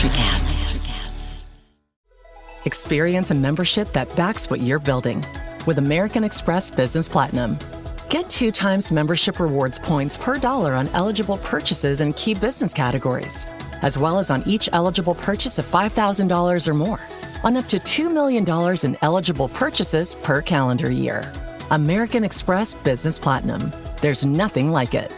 NutraCast. Experience a membership that backs what you're building with American Express Business Platinum. Get 2 times membership rewards points per dollar on eligible purchases in key business categories, as well as on each eligible purchase of $5,000 or more, on up to $2 million in eligible purchases per calendar year. American Express Business Platinum. There's nothing like it.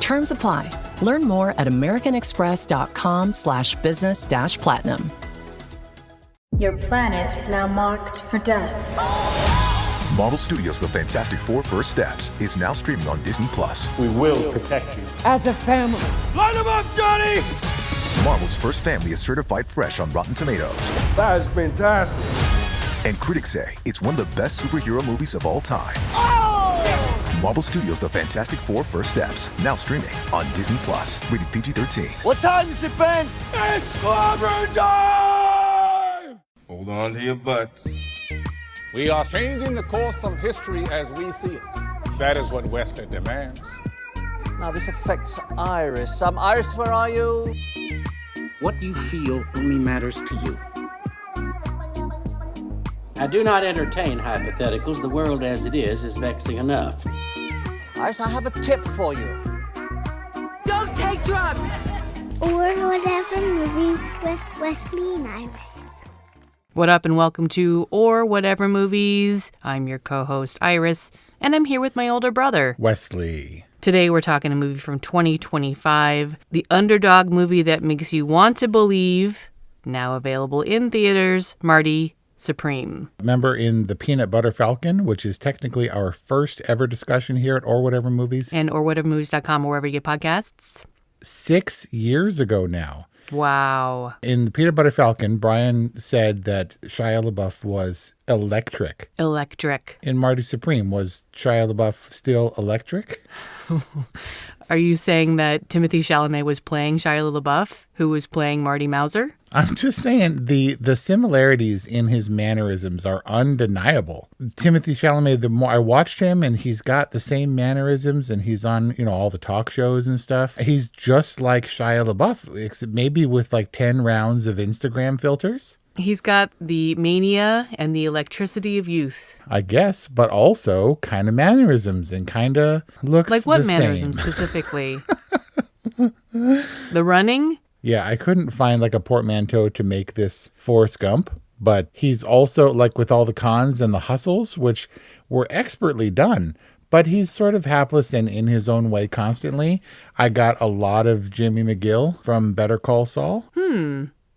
Terms apply. Learn more at americanexpress.com/business-platinum. Your planet is now marked for death. Marvel Studios' The Fantastic Four: First Steps is now streaming on Disney+. We will protect you. As a family. Light him up, Johnny! Marvel's first family is certified fresh on Rotten Tomatoes. That is fantastic. And critics say it's one of the best superhero movies of all time. Oh! Marvel Studios' The Fantastic Four: First Steps, now streaming on Disney+. Rated PG-13. What time is it, Ben? It's clobber time! Hold on to your butts. We are changing the course of history as we see it. That is what Western demands. Now this affects Iris. Iris, where are you? What you feel only matters to you. I do not entertain hypotheticals. The world as it is vexing enough. Iris, I have a tip for you. Don't take drugs! Or Whatever Movies with Wesley and Iris. What up and welcome to Or Whatever Movies. I'm your co-host Iris, and I'm here with my older brother, Wesley. Today we're talking a movie from 2025, the underdog movie that makes you want to believe, now available in theaters, Marty Supreme. Remember in The Peanut Butter Falcon, which is technically our first ever discussion here at Or Whatever Movies. And orwhatevermovies.com or wherever you get podcasts. 6 years ago now. Wow. In The Peanut Butter Falcon, Brian said that Shia LaBeouf was electric. Electric. In Marty Supreme, was Shia LaBeouf still electric? Are you saying that Timothy Chalamet was playing Shia LaBeouf, who was playing Marty Mauser? I'm just saying the similarities in his mannerisms are undeniable. Timothy Chalamet, the more I watched him, and he's got the same mannerisms, and he's on, all the talk shows and stuff. He's just like Shia LaBeouf, except maybe with like 10 rounds of Instagram filters. He's got the mania and the electricity of youth. I guess, but also kind of mannerisms and kind of looks like what the mannerisms same. Specifically? The running? Yeah, I couldn't find like a portmanteau to make this Forrest Gump, but he's also like with all the cons and the hustles, which were expertly done, but he's sort of hapless and in his own way constantly. I got a lot of Jimmy McGill from Better Call Saul.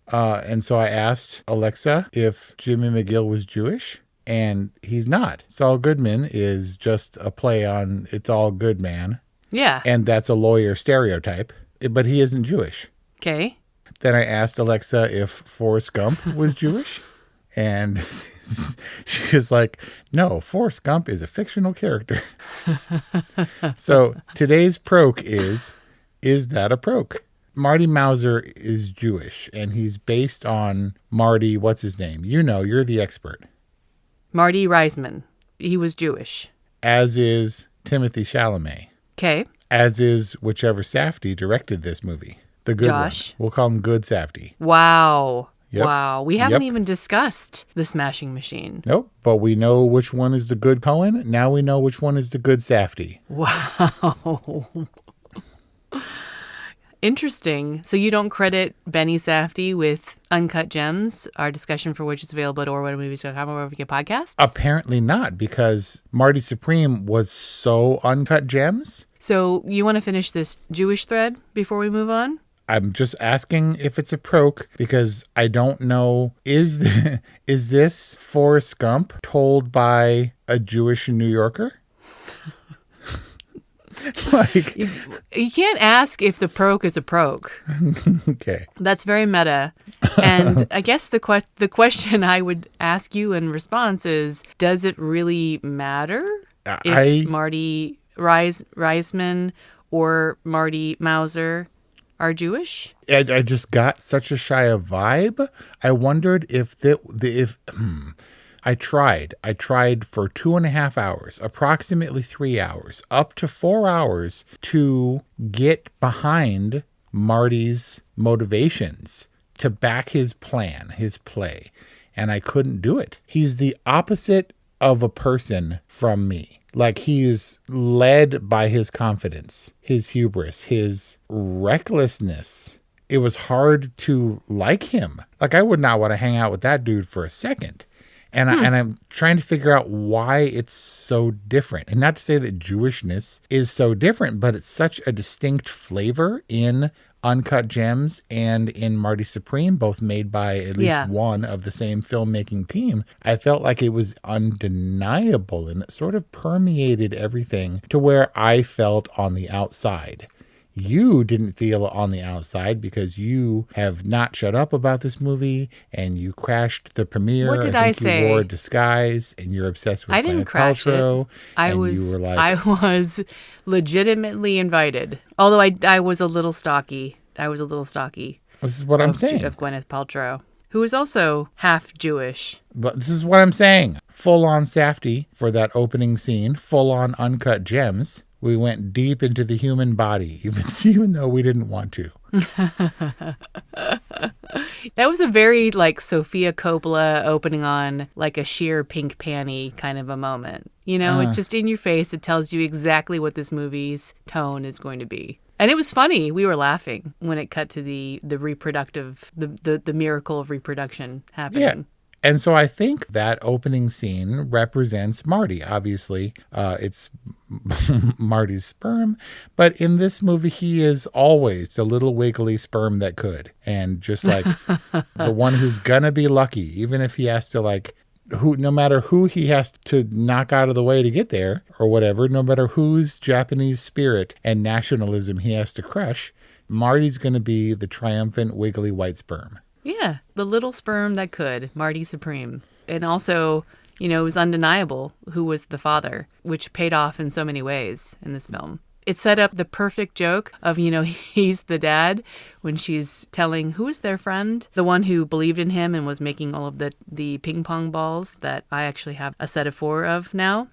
And so I asked Alexa if Jimmy McGill was Jewish, and he's not. Saul Goodman is just a play on It's All Good Man. Yeah. And that's a lawyer stereotype, but he isn't Jewish. Okay. Then I asked Alexa if Forrest Gump was Jewish, and she was like, no, Forrest Gump is a fictional character. So today's proke is that a proke? Marty Mauser is Jewish, and he's based on Marty, what's his name? You're the expert. Marty Reisman. He was Jewish. As is Timothy Chalamet. Okay. As is whichever Safdie directed this movie. The good Josh. one. We'll call him Good Safdie. Wow. Yep. Wow. We haven't even discussed The Smashing Machine. Nope. But we know which one is the good Cohen. Now we know which one is the good Safdie. Wow. Interesting. So you don't credit Benny Safdie with Uncut Gems, our discussion for which is available at orwhatevermovies.com or wherever you get podcasts? Apparently not, because Marty Supreme was so Uncut Gems. So you want to finish this Jewish thread before we move on? I'm just asking if it's a proke, because I don't know. Is this Forrest Gump told by a Jewish New Yorker? Like, you can't ask if the proke is a proke. Okay. That's very meta. And I guess the question I would ask you in response is, does it really matter if Marty Reisman or Marty Mauser are Jewish? I just got such a Shia vibe. I wondered if I tried for 2.5 hours, approximately 3 hours, up to 4 hours to get behind Marty's motivations to back his plan, his play, and I couldn't do it. He's the opposite of a person from me. Like, he is led by his confidence, his hubris, his recklessness. It was hard to like him. Like, I would not want to hang out with that dude for a second. And I'm trying to figure out why it's so different. And not to say that Jewishness is so different, but it's such a distinct flavor in Uncut Gems and in Marty Supreme, both made by at least one of the same filmmaking team. I felt like it was undeniable, and it sort of permeated everything to where I felt on the outside. You didn't feel on the outside because you have not shut up about this movie and you crashed the premiere. What did I say? You wore a disguise and you're obsessed with I didn't crash Paltrow, it. I was legitimately invited. Although I was a little stocky. This is what I'm saying. Of Gwyneth Paltrow, who is also half Jewish. But this is what I'm saying. Full on Safdie for that opening scene. Full on Uncut Gems. We went deep into the human body, even though we didn't want to. That was a very, like, Sofia Coppola opening on, like, a sheer pink panty kind of a moment. You know, it's just in your face. It tells you exactly what this movie's tone is going to be. And it was funny. We were laughing when it cut to the reproductive, the miracle of reproduction happening. Yeah. And so I think that opening scene represents Marty. Obviously, it's Marty's sperm. But in this movie, he is always the little wiggly sperm that could. And just like the one who's going to be lucky, even if he has to no matter who he has to knock out of the way to get there or whatever, no matter whose Japanese spirit and nationalism he has to crush, Marty's going to be the triumphant wiggly white sperm. Yeah, the little sperm that could, Marty Supreme. And also, you know, it was undeniable who was the father, which paid off in so many ways in this film. It set up the perfect joke of, you know, he's the dad when she's telling who is their friend, the one who believed in him and was making all of the ping pong balls that I actually have a set of 4 of now.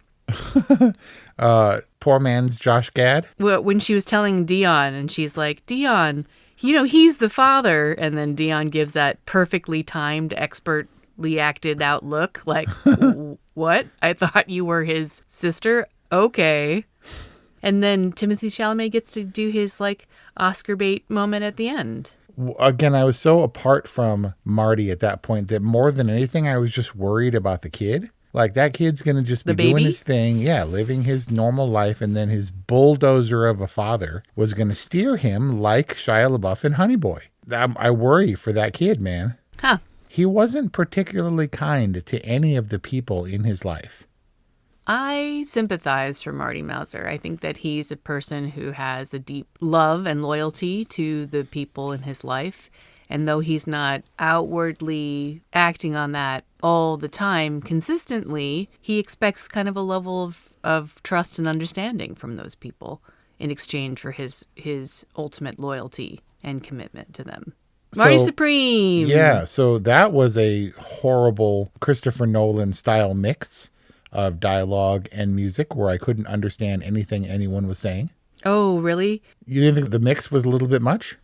Poor man's Josh Gad. When she was telling Dion and she's like, Dion, you know, he's the father. And then Dion gives that perfectly timed, expertly acted out look like, what? I thought you were his sister. Okay. And then Timothée Chalamet gets to do his, like, Oscar bait moment at the end. Again, I was so apart from Marty at that point that more than anything, I was just worried about the kid. Like, that kid's going to just be doing his thing. Yeah, living his normal life. And then his bulldozer of a father was going to steer him like Shia LaBeouf in Honey Boy. I worry for that kid, man. Huh. He wasn't particularly kind to any of the people in his life. I sympathize for Marty Mauser. I think that he's a person who has a deep love and loyalty to the people in his life. And though he's not outwardly acting on that all the time consistently, he expects kind of a level of trust and understanding from those people in exchange for his ultimate loyalty and commitment to them. Marty Supreme! Yeah, so that was a horrible Christopher Nolan style mix of dialogue and music where I couldn't understand anything anyone was saying. Oh, really? You didn't think the mix was a little bit much?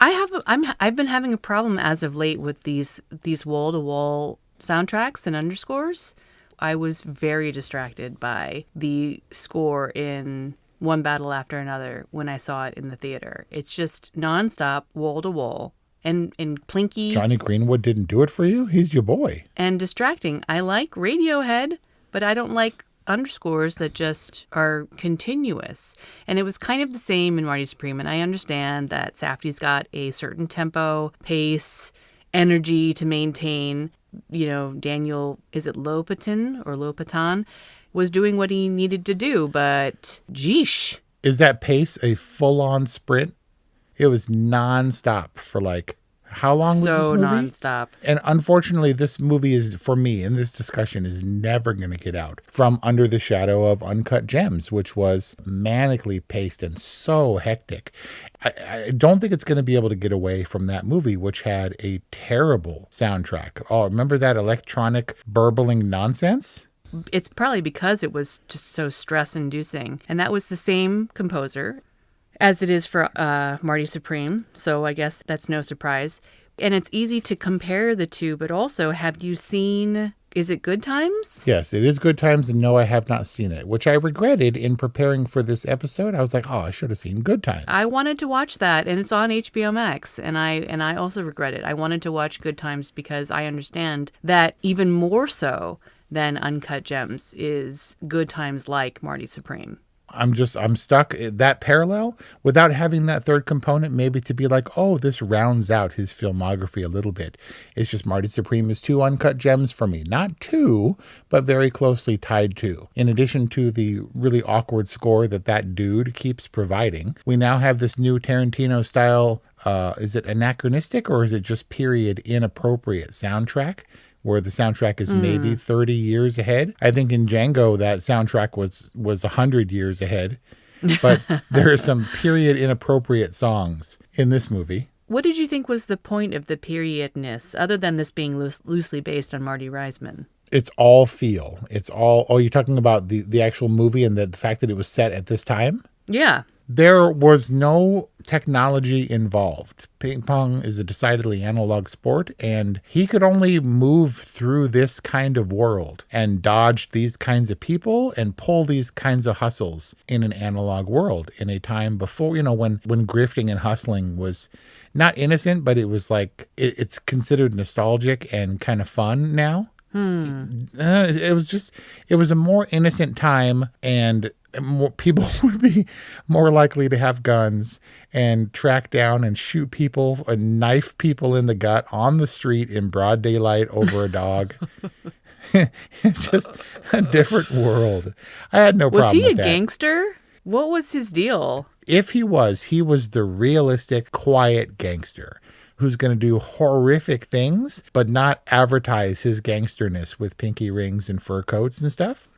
I've been having a problem as of late with these wall-to-wall soundtracks and underscores. I was very distracted by the score in One Battle After Another when I saw it in the theater. It's just nonstop, wall-to-wall. And plinky. Johnny Greenwood didn't do it for you? He's your boy. And distracting. I like Radiohead, but I don't like underscores that just are continuous. And it was kind of the same in Marty Supreme. And I understand that Safdie's got a certain tempo, pace, energy to maintain. You know, Daniel, is it Lopatin, was doing what he needed to do, but geesh. Is that pace a full-on sprint? It was nonstop for like, how long was this movie? So nonstop. And unfortunately, this movie is, for me, in this discussion, is never going to get out from under the shadow of Uncut Gems, which was manically paced and so hectic. I don't think it's going to be able to get away from that movie, which had a terrible soundtrack. Oh, remember that electronic burbling nonsense? It's probably because it was just so stress-inducing. And that was the same composer as it is for Marty Supreme, so I guess that's no surprise. And it's easy to compare the two, but also, have you seen, is it Good Times? Yes, it is Good Times, and no, I have not seen it, which I regretted in preparing for this episode. I was like, oh, I should have seen Good Times. I wanted to watch that, and it's on HBO Max, and I also regret it. I wanted to watch Good Times because I understand that even more so than Uncut Gems is Good Times like Marty Supreme. I'm stuck at that parallel without having that third component, maybe to be like, oh, this rounds out his filmography a little bit. It's just Marty Supreme is 2 Uncut Gems for me. Not 2, but very closely tied to. In addition to the really awkward score that dude keeps providing, we now have this new Tarantino style, is it anachronistic or is it just period inappropriate soundtrack? Where the soundtrack is maybe 30 years ahead. I think in Django, that soundtrack was 100 years ahead. But there are some period inappropriate songs in this movie. What did you think was the point of the periodness, other than this being loosely based on Marty Reisman? It's all feel. It's all, you're talking about the actual movie and the fact that it was set at this time? Yeah. There was no technology involved. Ping pong is a decidedly analog sport, and he could only move through this kind of world and dodge these kinds of people and pull these kinds of hustles in an analog world in a time before, when grifting and hustling was not innocent, but it was like, it's considered nostalgic and kind of fun now. It was a more innocent time, and more people would be more likely to have guns and track down and shoot people and knife people in the gut on the street in broad daylight over a dog. It's just a different world. I had no problem with that. Was he a gangster? What was his deal? If he was the realistic, quiet gangster who's going to do horrific things, but not advertise his gangsterness with pinky rings and fur coats and stuff.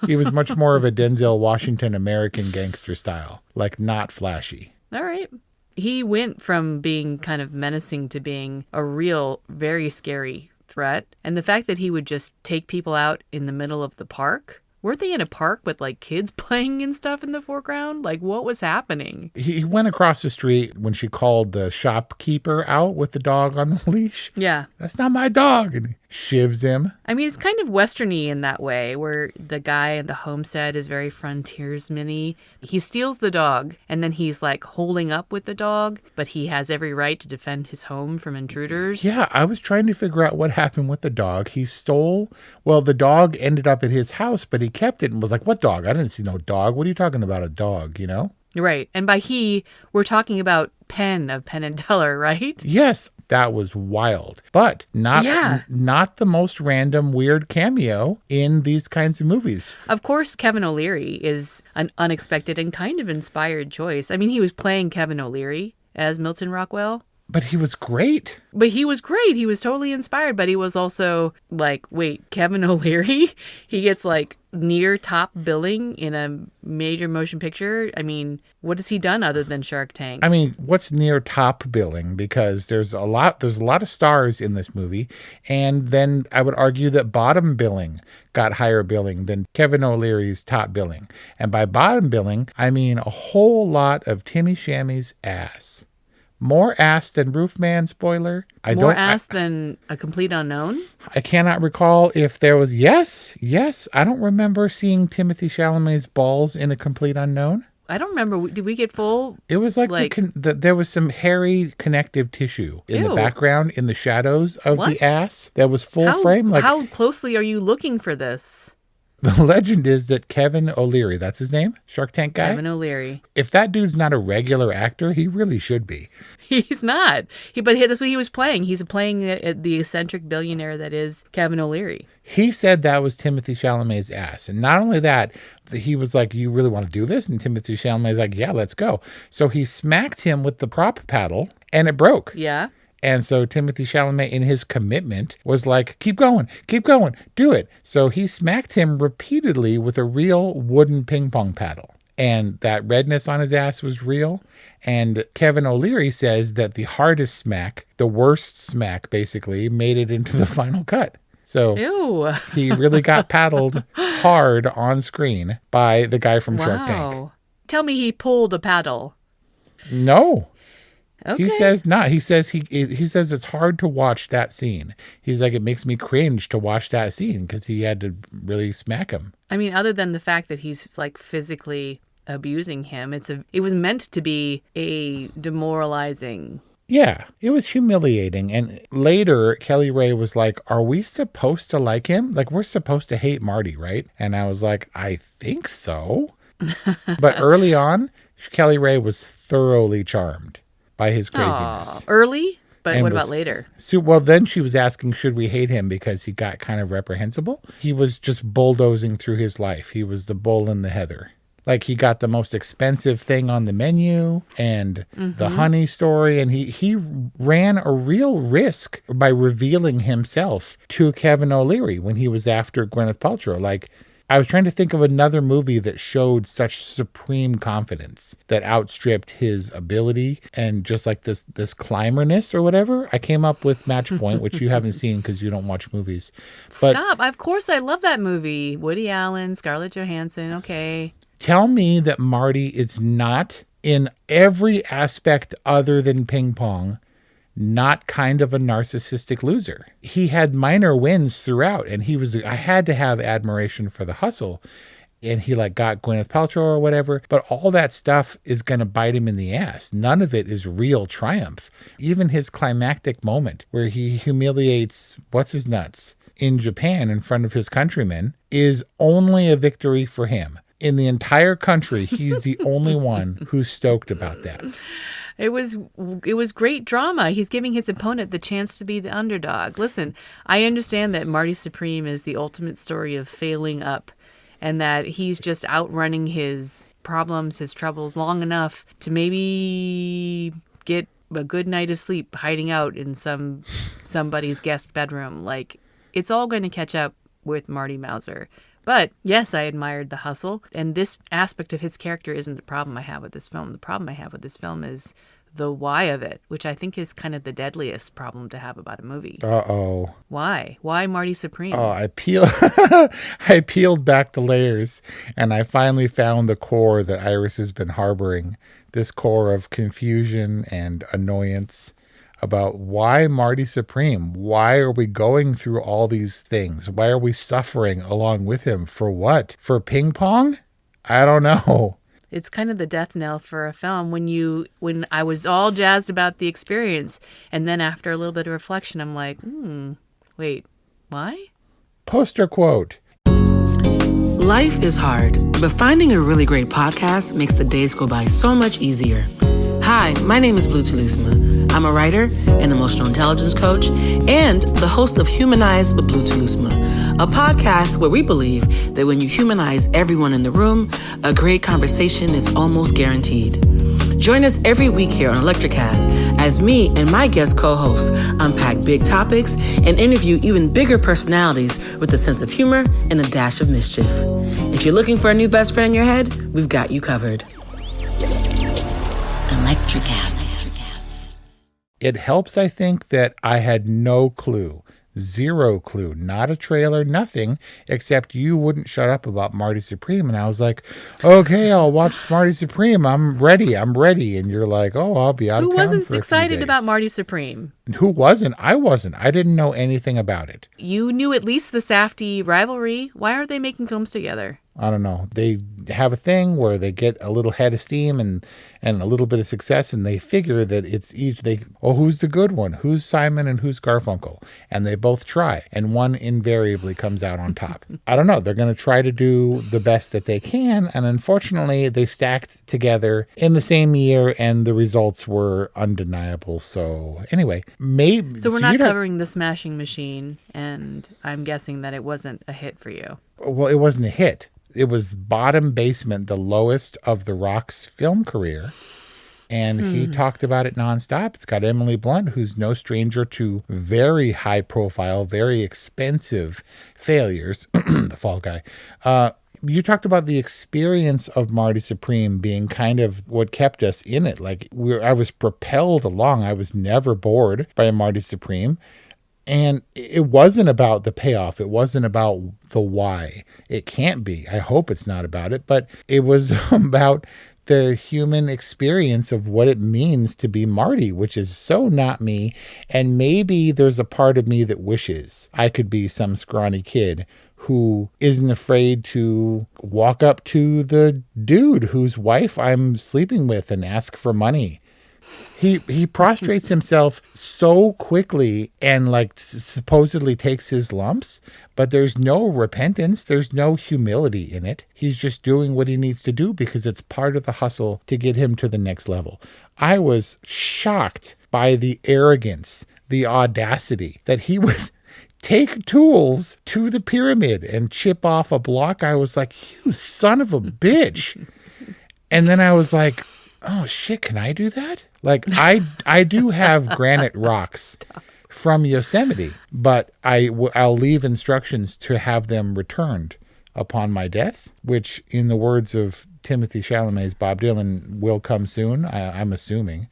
He was much more of a Denzel Washington American gangster style, like not flashy. All right. He went from being kind of menacing to being a real, very scary threat. And the fact that he would just take people out in the middle of the park. Weren't they in a park with like kids playing and stuff in the foreground? Like, what was happening? He went across the street when she called the shopkeeper out with the dog on the leash. Yeah. That's not my dog. And shivs him. I mean, it's kind of Western-y in that way, where the guy at the homestead is very frontiersman-y. He steals the dog, and then he's like holding up with the dog, but he has every right to defend his home from intruders. Yeah, I was trying to figure out what happened with the dog. He stole, the dog ended up at his house, but he kept it and was like, what dog? I didn't see no dog. What are you talking about, a dog, Right. And by he, we're talking about Penn of Penn and Teller, right? Yes, that was wild. But not the most random weird cameo in these kinds of movies. Of course, Kevin O'Leary is an unexpected and kind of inspired choice. I mean, he was playing Kevin O'Leary as Milton Rockwell. But he was great. He was totally inspired, but he was also like, wait, Kevin O'Leary? He gets like near top billing in a major motion picture. I mean, what has he done other than Shark Tank? I mean, what's near top billing? Because there's a lot of stars in this movie. And then I would argue that bottom billing got higher billing than Kevin O'Leary's top billing. And by bottom billing, I mean a whole lot of Timmy Chammy's ass. More ass than Roofman, spoiler. More ass than A Complete Unknown? I cannot recall if there was... Yes. I don't remember seeing Timothée Chalamet's balls in A Complete Unknown. I don't remember. Did we get full? It was like there was some hairy connective tissue in the background, in the shadows of the ass. That was full frame. How closely are you looking for this? The legend is that Kevin O'Leary, that's his name? Shark Tank guy? Kevin O'Leary. If that dude's not a regular actor, he really should be. He's not. But that's what he was playing. He's playing the eccentric billionaire that is Kevin O'Leary. He said that was Timothée Chalamet's ass. And not only that, he was like, you really want to do this? And Timothée Chalamet's like, yeah, let's go. So he smacked him with the prop paddle and it broke. Yeah. And so Timothée Chalamet, in his commitment, was like, keep going, do it. So he smacked him repeatedly with a real wooden ping pong paddle. And that redness on his ass was real. And Kevin O'Leary says that the hardest smack, the worst smack, basically, made it into the final cut. So he really got paddled hard on screen by the guy from Shark Tank. Tell me he pulled a paddle. No. Okay. He says not. He says it's hard to watch that scene. He's like, it makes me cringe to watch that scene because he had to really smack him. I mean, other than the fact that he's like physically abusing him, it was meant to be a demoralizing. Yeah, it was humiliating. And later, Kelly Ray was like, are we supposed to like him? Like, we're supposed to hate Marty, right? And I was like, I think so. But early on, Kelly Ray was thoroughly charmed by his craziness. Early? But what about later? So, well, then she was asking, should we hate him because he got kind of reprehensible? He was just bulldozing through his life. He was the bull in the heather. Like, he got the most expensive thing on the menu and the honey story. And he ran a real risk by revealing himself to Kevin O'Leary when he was after Gwyneth Paltrow. Like, I was trying to think of another movie that showed such supreme confidence that outstripped his ability and just like this climberness or whatever. I came up with Match Point, which you haven't seen because you don't watch movies. But stop. Of course, I love that movie. Woody Allen, Scarlett Johansson. Okay. Tell me that Marty is not, in every aspect other than ping pong, not kind of a narcissistic loser. He had minor wins throughout, and I had to have admiration for the hustle. And he like got Gwyneth Paltrow or whatever, but all that stuff is going to bite him in the ass. None of it is real triumph. Even his climactic moment where he humiliates what's-his-nuts in Japan in front of his countrymen is only a victory for him. In the entire country, he's the only one who's stoked about that. It was great drama. He's giving his opponent the chance to be the underdog. Listen, I understand that Marty Supreme is the ultimate story of failing up and that he's just outrunning his problems, his troubles long enough to maybe get a good night of sleep hiding out in somebody's guest bedroom. Like, it's all going to catch up with Marty Mauser. But yes, I admired the hustle. And this aspect of his character isn't the problem I have with this film. The problem I have with this film is the why of it, which I think is kind of the deadliest problem to have about a movie. Uh-oh. Why? Why Marty Supreme? Oh, I peeled back the layers, and I finally found the core that Iris has been harboring. This core of confusion and annoyance about why Marty Supreme? Why are we going through all these things? Why are we suffering along with him? For what? For ping pong? I don't know. It's kind of the death knell for a film when I was all jazzed about the experience, and then after a little bit of reflection, I'm like, wait, why? Poster quote. Life is hard, but finding a really great podcast makes the days go by so much easier. Hi, my name is Blue Toulousma. I'm a writer, an emotional intelligence coach, and the host of Humanize with Blue Toulousma, a podcast where we believe that when you humanize everyone in the room, a great conversation is almost guaranteed. Join us every week here on Electricast as me and my guest co-hosts unpack big topics and interview even bigger personalities with a sense of humor and a dash of mischief. If you're looking for a new best friend in your head, we've got you covered. Electricast. It helps, I think, that I had no clue. Zero clue, not a trailer, nothing, except you wouldn't shut up about Marty Supreme. And I was like, okay, I'll watch Marty Supreme. I'm ready. And you're like, oh, I'll be out of town for a few days. Who wasn't excited about Marty Supreme? Who wasn't? I wasn't. I didn't know anything about it. You knew at least the Safdie rivalry. Why aren't they making films together? I don't know. They have a thing where they get a little head of steam and a little bit of success, and they figure that it's who's the good one? Who's Simon and who's Garfunkel? And they both try, and one invariably comes out on top. I don't know. They're going to try to do the best that they can, and unfortunately, they stacked together in the same year, and the results were undeniable. So anyway, maybe... So we're not covering The Smashing Machine, and I'm guessing that it wasn't a hit for you. Well, it wasn't a hit. It was bottom basement, the lowest of The Rock's film career. And he talked about it nonstop. It's got Emily Blunt, who's no stranger to very high profile, very expensive failures. The Fall Guy. You talked about the experience of Marty Supreme being kind of what kept us in it. Like I was propelled along. I was never bored by Marty Supreme. And it wasn't about the payoff. It wasn't about the why. It can't be. I hope it's not about it. But it was about the human experience of what it means to be Marty, which is so not me. And maybe there's a part of me that wishes I could be some scrawny kid who isn't afraid to walk up to the dude whose wife I'm sleeping with and ask for money. He prostrates himself so quickly and like supposedly takes his lumps, but there's no repentance. There's no humility in it. He's just doing what he needs to do because it's part of the hustle to get him to the next level. I was shocked by the arrogance, the audacity that he would take tools to the pyramid and chip off a block. I was like, you son of a bitch. And then I was like, oh shit, can I do that? Like I do have granite rocks from Yosemite, but I'll leave instructions to have them returned upon my death, which in the words of Timothy Chalamet's Bob Dylan will come soon. I'm assuming.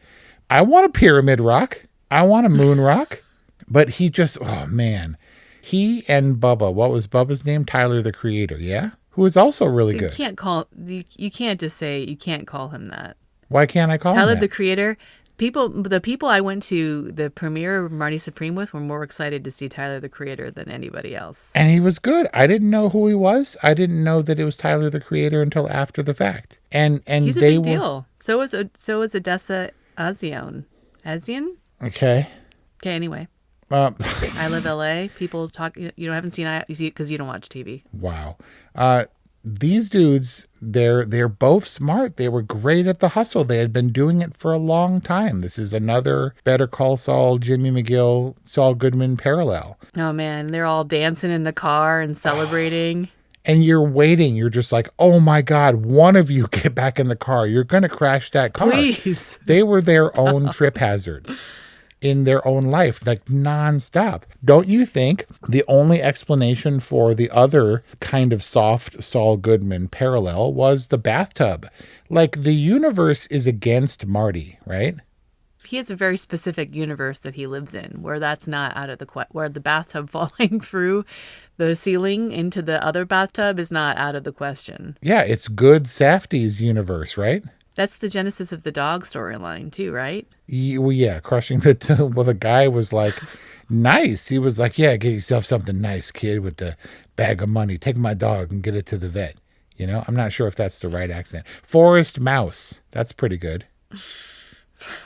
I want a pyramid rock. I want a moon rock. But he just, oh man, he and Bubba, what was Bubba's name? Tyler, the Creator. Yeah. Who is also really good. You can't just say, you can't call him that. Why can't I call him Tyler, that? the Creator? The people I went to the premiere of Marty Supreme with were more excited to see Tyler, the Creator than anybody else. And he was good. I didn't know who he was. I didn't know that it was Tyler, the Creator until after the fact. And he's a big deal. So is Odessa Azion. Azion? Okay. Okay, anyway. I Live LA. People talk. You haven't seen it because you don't watch TV. Wow. These dudes, they're both smart. They were great at the hustle. They had been doing it for a long time. This is another Better Call Saul, Jimmy McGill, Saul Goodman parallel. Oh man, they're all dancing in the car and celebrating. And you're waiting. You're just like, oh my God, one of you get back in the car. You're going to crash that car. Please. They were their own trip hazards in their own life, like nonstop. Don't you think the only explanation for the other kind of soft Saul Goodman parallel was the bathtub? Like the universe is against Marty, right? He has a very specific universe that he lives in where that's not out of the where the bathtub falling through the ceiling into the other bathtub is not out of the question. Yeah, it's good Safdie's universe, right? That's the genesis of the dog storyline too, right? Yeah, crushing the guy was like, nice. He was like, yeah, get yourself something nice, kid, with the bag of money. Take my dog and get it to the vet. You know, I'm not sure if that's the right accent. Forest Mouse. That's pretty good.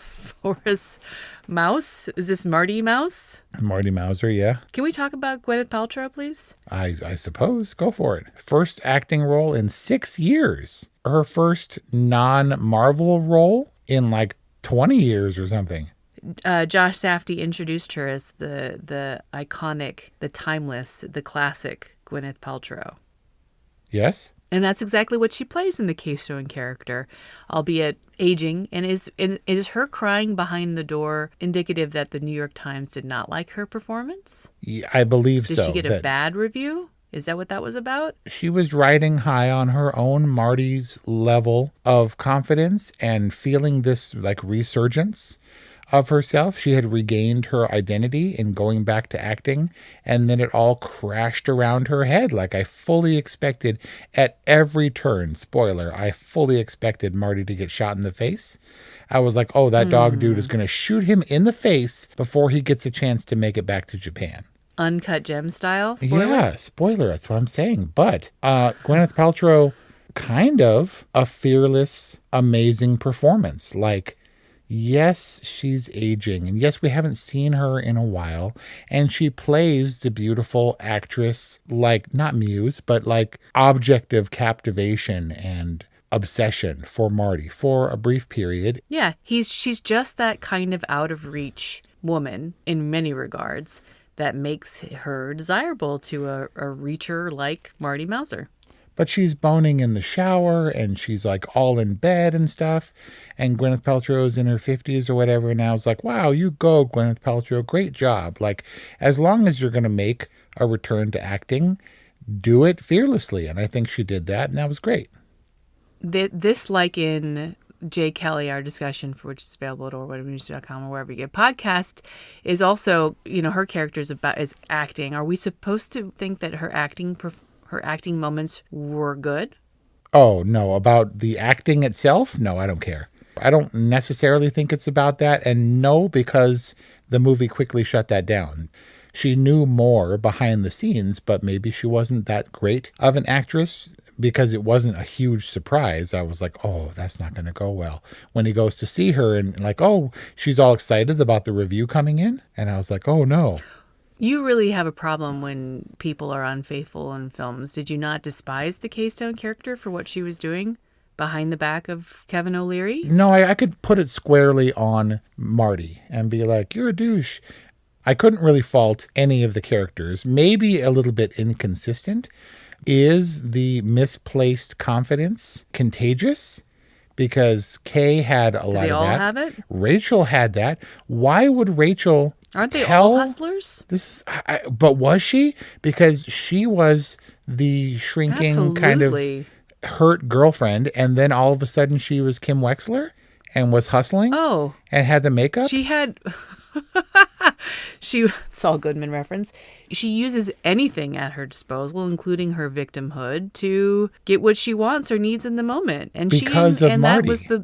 Forest Mouse? Is this Marty Mouse? Marty Mouser, yeah. Can we talk about Gwyneth Paltrow, please? I suppose. Go for it. First acting role in 6 years. Her first non-Marvel role in like 20 years or something. Josh Safdie introduced her as the iconic, the timeless, the classic Gwyneth Paltrow. Yes. And that's exactly what she plays in the Keystone character, albeit aging. And is her crying behind the door indicative that the New York Times did not like her performance? Yeah, I believe so. Did she get a bad review? Is that what that was about? She was riding high on her own Marty's level of confidence and feeling this like resurgence of herself. She had regained her identity in going back to acting, and then it all crashed around her head. Like I fully expected at every turn, spoiler, I fully expected Marty to get shot in the face. I was like, oh, that dog dude is going to shoot him in the face before he gets a chance to make it back to Japan. Uncut Gem style? Spoiler? Yeah, spoiler. That's what I'm saying. But Gwyneth Paltrow, kind of a fearless, amazing performance. Like, yes, she's aging. And yes, we haven't seen her in a while. And she plays the beautiful actress, like, not muse, but like object of captivation and obsession for Marty for a brief period. Yeah, she's just that kind of out of reach woman in many regards that makes her desirable to a reacher like Marty Mouser. But she's boning in the shower and she's like all in bed and stuff. And Gwyneth Paltrow's in her 50s or whatever. And I was like, wow, you go, Gwyneth Paltrow. Great job. Like, as long as you're going to make a return to acting, do it fearlessly. And I think she did that. And that was great. This, like in Jay Kelly, our discussion, for which is available at orwhatevermovies.com or wherever you get podcast, is also, her character is acting. Are we supposed to think that her acting moments were good? Oh, no. About the acting itself? No, I don't care. I don't necessarily think it's about that. And no, because the movie quickly shut that down. She knew more behind the scenes, but maybe she wasn't that great of an actress because it wasn't a huge surprise. I was like, oh, that's not going to go well. When he goes to see her and like, oh, she's all excited about the review coming in. And I was like, oh, no. You really have a problem when people are unfaithful in films. Did you not despise the Keystone character for what she was doing behind the back of Kevin O'Leary? No, I could put it squarely on Marty and be like, you're a douche. I couldn't really fault any of the characters. Maybe a little bit inconsistent. Is the misplaced confidence contagious? Because Kay had a lot of that. Do they all have it? Rachel had that. Why would Rachel... Aren't they all hustlers? But was she? Because she was the shrinking kind of hurt girlfriend, and then all of a sudden she was Kim Wexler and was hustling. Oh, and had the makeup. She had. Saul Goodman reference. She uses anything at her disposal, including her victimhood, to get what she wants or needs in the moment. And Marty.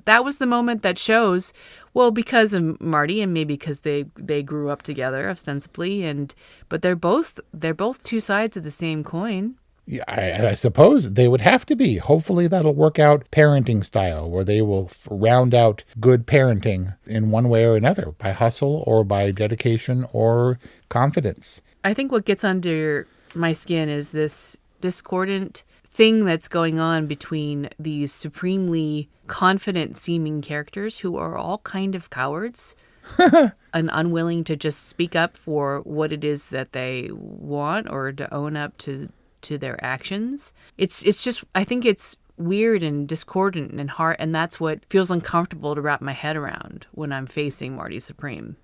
that was the moment that shows. Well, because of Marty, and maybe because they grew up together ostensibly, but they're both two sides of the same coin. Yeah, I suppose they would have to be. Hopefully that'll work out parenting style, where they will round out good parenting in one way or another, by hustle or by dedication or confidence. I think what gets under my skin is this discordant thing that's going on between these supremely confident seeming characters who are all kind of cowards and unwilling to just speak up for what it is that they want or to own up to their actions. It's just, I think it's weird and discordant and hard, and that's what feels uncomfortable to wrap my head around when I'm facing Marty Supreme.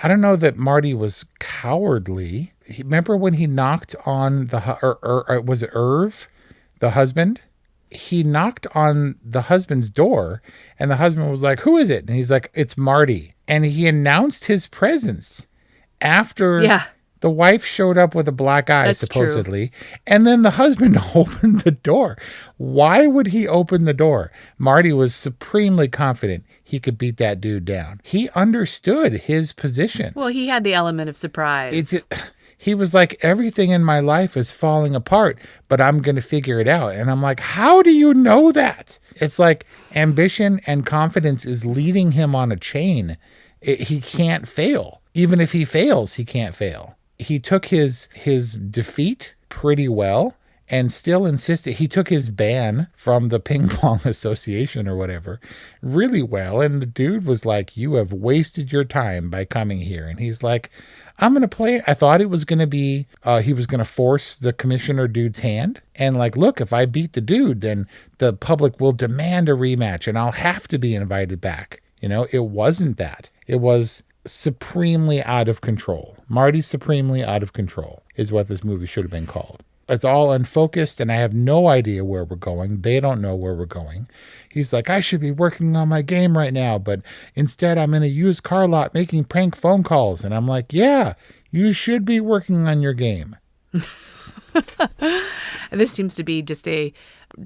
I don't know that Marty was cowardly. Remember when he knocked on was it Irv, the husband? He knocked on the husband's door, and the husband was like, who is it? And he's like, it's Marty. And he announced his presence after the wife showed up with a black eye, supposedly. True. And then the husband opened the door. Why would he open the door? Marty was supremely confident he could beat that dude down. He understood his position. Well, he had the element of surprise. He was like, everything in my life is falling apart, but I'm going to figure it out. And I'm like, how do you know that? It's like ambition and confidence is leading him on a chain. He can't fail. Even if he fails, he can't fail. He took his defeat pretty well and still insisted. He took his ban from the Ping Pong Association or whatever really well. And the dude was like, you have wasted your time by coming here. And he's like, I'm going to play it. I thought it was going to be, he was going to force the commissioner dude's hand. And like, look, if I beat the dude, then the public will demand a rematch and I'll have to be invited back. You know, it wasn't that. It was supremely out of control. Marty Supremely Out of Control is what this movie should have been called. It's all unfocused and I have no idea where we're going. They don't know where we're going. He's like, I should be working on my game right now, but instead I'm in a used car lot making prank phone calls. And I'm like, yeah, you should be working on your game. This seems to be just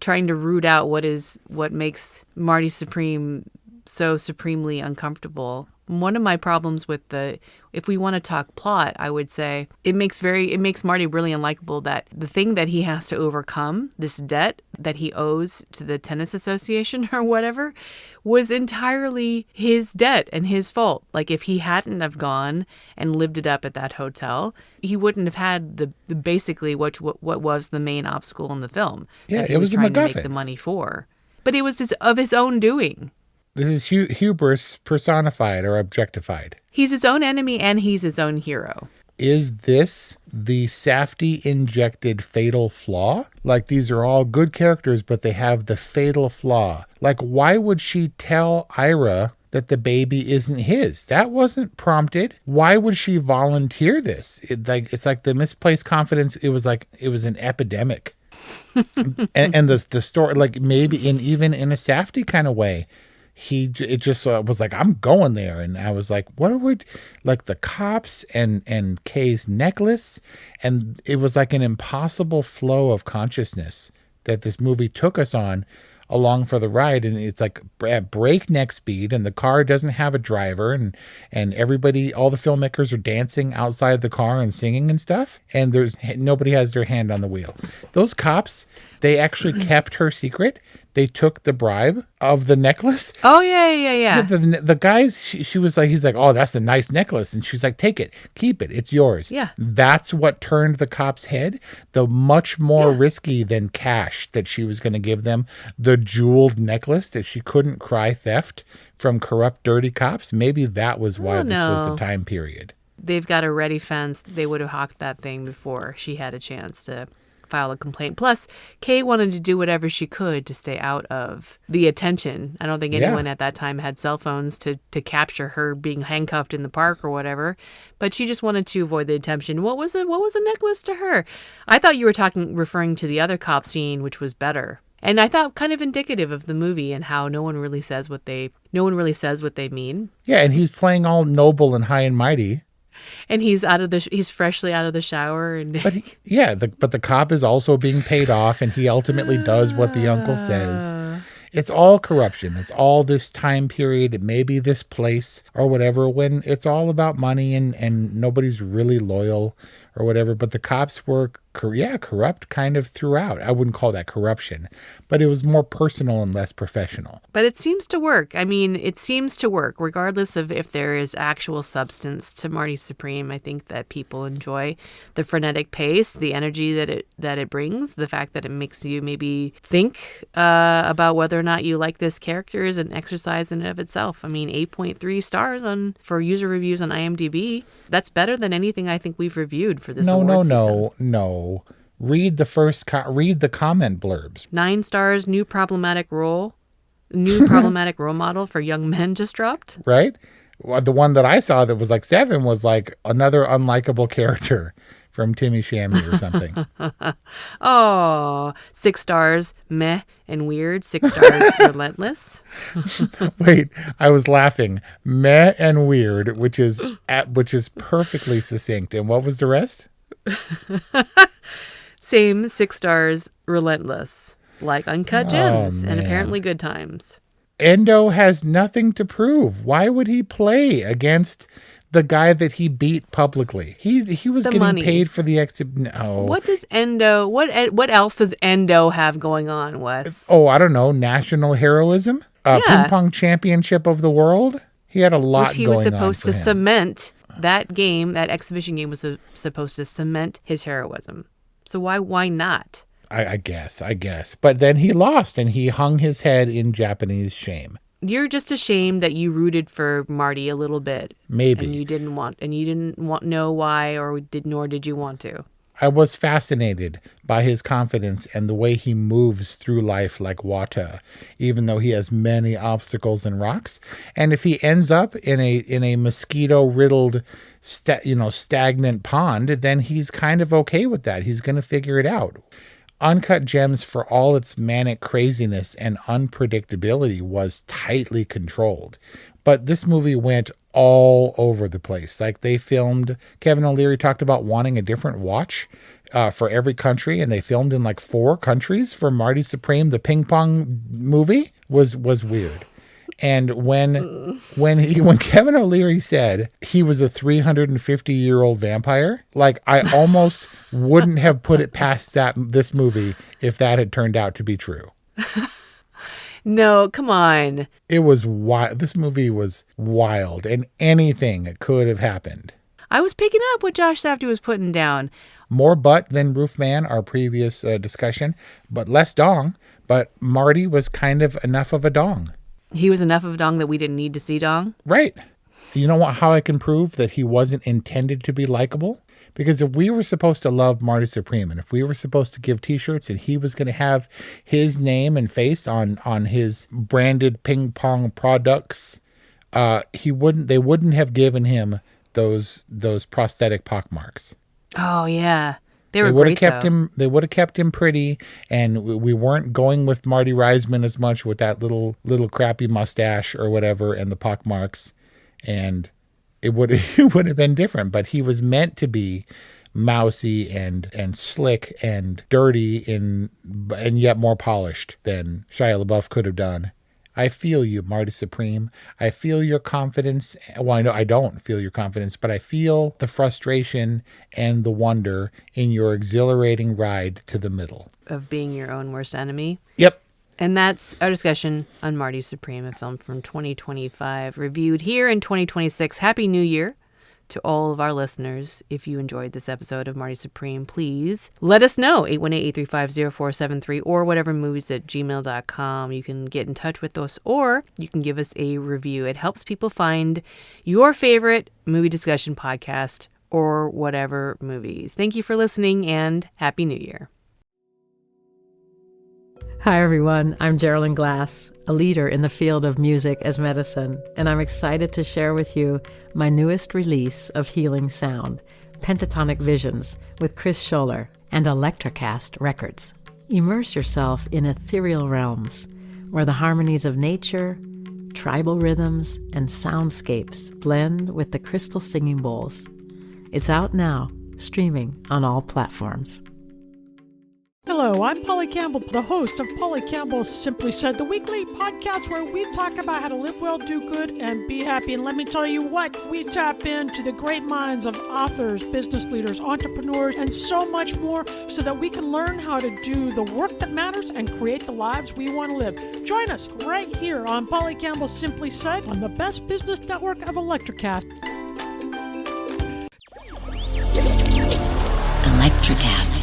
trying to root out what makes Marty Supreme so supremely uncomfortable. One of my problems with if we want to talk plot, I would say it makes Marty really unlikable that the thing that he has to overcome, this debt that he owes to the tennis association or whatever, was entirely his debt and his fault. Like if he hadn't have gone and lived it up at that hotel, he wouldn't have had the basically what was the main obstacle in the film. Yeah, it was trying to make the money for. But it was of his own doing. This is hubris personified or objectified. He's his own enemy and he's his own hero. Is this the Safdie injected fatal flaw? Like these are all good characters, but they have the fatal flaw. Like why would she tell Ira that the baby isn't his? That wasn't prompted. Why would she volunteer this? It's like the misplaced confidence. It was an epidemic. and the story, like maybe even in a Safdie kind of way, it just was like, I'm going there. And I was like, what are we, like the cops and Kay's necklace. And it was like an impossible flow of consciousness that this movie took us on along for the ride, and it's like at breakneck speed, and the car doesn't have a driver, and everybody, all the filmmakers are dancing outside the car and singing and stuff, and nobody has their hand on the wheel. Those cops, they actually kept her secret. They took the bribe of the necklace. Oh, yeah. The guys, she was like, he's like, oh, that's a nice necklace. And she's like, take it, keep it, it's yours. Yeah. That's what turned the cop's head. The much more risky than cash that she was going to give them, the jeweled necklace that she couldn't cry theft from corrupt, dirty cops. Maybe that was why this was the time period. They've got a ready fence. They would have hawked that thing before she had a chance to file a complaint. Plus, Kay wanted to do whatever she could to stay out of the attention. I don't think anyone at that time had cell phones to capture her being handcuffed in the park or whatever, but she just wanted to avoid the attention. What was a necklace to her? I thought you were referring to the other cop scene, which was better. And I thought kind of indicative of the movie and how no one really says what they mean. Yeah, and he's playing all noble and high and mighty. And he's freshly out of the shower, but the cop is also being paid off, and he ultimately does what the uncle says. It's all corruption. It's all this time period, maybe this place or whatever, when it's all about money and nobody's really loyal or whatever. But the cops were corrupt kind of throughout. I wouldn't call that corruption, but it was more personal and less professional. But it seems to work. I mean, it seems to work regardless of if there is actual substance to Marty Supreme. I think that people enjoy the frenetic pace, the energy that it brings, the fact that it makes you maybe think about whether or not you like this character is an exercise in and of itself. I mean, 8.3 stars for user reviews on IMDb. That's better than anything I think we've reviewed for this award season. No. Read the comment blurbs. 9 stars. New problematic role model for young men just dropped. Right. Well, the one that I saw that was like 7 was like another unlikable character from Timmy Chammy or something. Oh, 6 stars, meh and weird. 6 stars, relentless. Wait, I was laughing. Meh and weird, which is perfectly succinct. And what was the rest? Same 6 stars, relentless, like Uncut Gems and apparently Good Times. Endo has nothing to prove. Why would he play against the guy that he beat publicly? He was getting paid for the No. What does Endo? What else does Endo have going on, Wes? Oh, I don't know. National heroism, ping pong championship of the world. He had a lot. Which he was supposed to cement. That game, that exhibition game, was supposed to cement his heroism. So why not? I guess. But then he lost, and he hung his head in Japanese shame. You're just ashamed that you rooted for Marty a little bit. Maybe. And you didn't know why, nor did you want to. I was fascinated by his confidence and the way he moves through life like water, even though he has many obstacles and rocks. And if he ends up in a mosquito-riddled, stagnant pond, then he's kind of okay with that. He's going to figure it out. Uncut Gems, for all its manic craziness and unpredictability, was tightly controlled. But this movie went all over the place. Like, they filmed, Kevin O'Leary talked about wanting a different watch for every country, and they filmed in like 4 countries for Marty Supreme. The ping pong movie was weird. And when Kevin O'Leary said he was a 350-year-old vampire, like, I almost wouldn't have put it past this movie if that had turned out to be true. No, come on. It was wild. This movie was wild, and anything could have happened. I was picking up what Josh Safdie was putting down. More butt than Roofman, our previous discussion, but less dong. But Marty was kind of enough of a dong. He was enough of a dong that we didn't need to see dong? Right. You know how I can prove that he wasn't intended to be likable? Because if we were supposed to love Marty Supreme, and if we were supposed to give t-shirts and he was going to have his name and face on his branded ping pong products, they wouldn't have given him those prosthetic pockmarks. Oh yeah. They would have kept him. They would have kept him pretty, and we weren't going with Marty Reisman as much with that little crappy mustache or whatever and the pockmarks, and it would have been different. But he was meant to be mousy and slick and dirty and yet more polished than Shia LaBeouf could have done. I feel you, Marty Supreme. I feel your confidence. Well, I know I don't feel your confidence, but I feel the frustration and the wonder in your exhilarating ride to the middle. Of being your own worst enemy. Yep. And that's our discussion on Marty Supreme, a film from 2025, reviewed here in 2026. Happy New Year to all of our listeners. If you enjoyed this episode of Marty Supreme, please let us know. 818-835-0473 or whatevermovies@gmail.com. You can get in touch with us, or you can give us a review. It helps people find your favorite movie discussion podcast or whatever movies. Thank you for listening, and Happy New Year. Hi everyone, I'm Geraldine Glass, a leader in the field of music as medicine, and I'm excited to share with you my newest release of healing sound, Pentatonic Visions, with Chris Scholler and Electrocast Records. Immerse yourself in ethereal realms where the harmonies of nature, tribal rhythms, and soundscapes blend with the crystal singing bowls. It's out now, streaming on all platforms. Hello, I'm Polly Campbell, the host of Polly Campbell's Simply Said, the weekly podcast where we talk about how to live well, do good, and be happy. And let me tell you what, we tap into the great minds of authors, business leaders, entrepreneurs, and so much more so that we can learn how to do the work that matters and create the lives we want to live. Join us right here on Polly Campbell's Simply Said on the best business network of Electrocast. Electrocast.